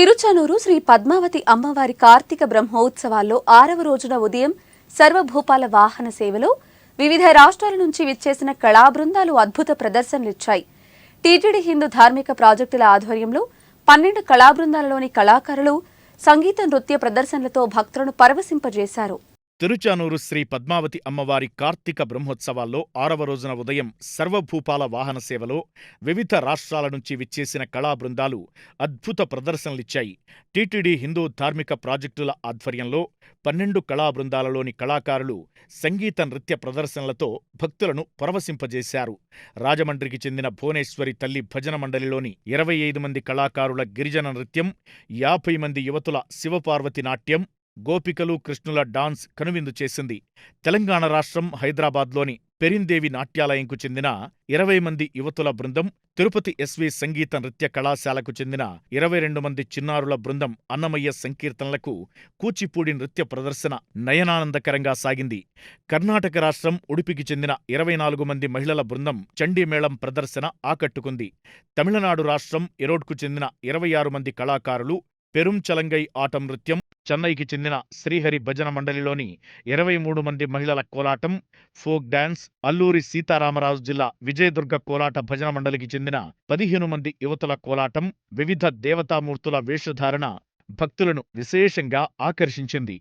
తిరుచానూరు శ్రీ పద్మావతి అమ్మవారి కార్తీక బ్రహ్మోత్సవాల్లో 6వ రోజున ఉదయం సర్వభూపాల వాహన సేవలో వివిధ రాష్ట్రాల నుంచి విచ్చేసిన కళా బృందాలు అద్భుత ప్రదర్శనలిచ్చాయి. టీటీడీ హిందూ ధార్మిక ప్రాజెక్టుల ఆధ్వర్యంలో 12 కళా బృందాలలోని కళాకారులు సంగీత నృత్య ప్రదర్శనలతో భక్తులను పరవశింపజేశారు. తిరుచానూరు శ్రీ పద్మావతి అమ్మవారి కార్తీక బ్రహ్మోత్సవాల్లో 6వ రోజున ఉదయం సర్వభూపాల వాహన సేవలో వివిధ రాష్ట్రాల నుంచి విచ్చేసిన కళా బృందాలు అద్భుత ప్రదర్శనలిచ్చాయి. టీటీడీ హిందూ ధార్మిక ప్రాజెక్టుల ఆధ్వర్యంలో 12 కళా బృందాలలోని కళాకారులు సంగీత నృత్య ప్రదర్శనలతో భక్తులను పరవశింపజేశారు. రాజమండ్రికి చెందిన భువనేశ్వరి తల్లి భజన మండలిలోని 25 మంది కళాకారుల గిరిజన నృత్యం, 50 మంది యువతుల శివపార్వతి నాట్యం, గోపికలు కృష్ణుల డాన్స్ కనువిందు చేసింది. తెలంగాణ రాష్ట్రం హైదరాబాద్లోని పెరిందేవి నాట్యాలయంకు చెందిన 20 మంది యువతుల బృందం, తిరుపతి ఎస్వి సంగీత నృత్య కళాశాలకు చెందిన 22 మంది చిన్నారుల బృందం అన్నమయ్య సంకీర్తనలకు కూచిపూడి నృత్య ప్రదర్శన నయనానందకరంగా సాగింది. కర్ణాటక రాష్ట్రం ఉడిపికి చెందిన 24 మంది మహిళల బృందం చండీమేళం ప్రదర్శన ఆకట్టుకుంది. తమిళనాడు రాష్ట్రం ఎరోడ్కు చెందిన 26 మంది కళాకారులు పెరుంచలంగై ఆటం నృత్యం, చెన్నైకి చెందిన శ్రీహరి భజన మండలిలోని 23 మంది మహిళల కోలాటం, ఫోక్ డాన్స్, అల్లూరి సీతారామరాజు జిల్లా విజయదుర్గ కోలాట భజన మండలికి చెందిన 15 మంది యువతుల కోలాటం, వివిధ దేవతామూర్తుల వేషధారణ భక్తులను విశేషంగా ఆకర్షించింది.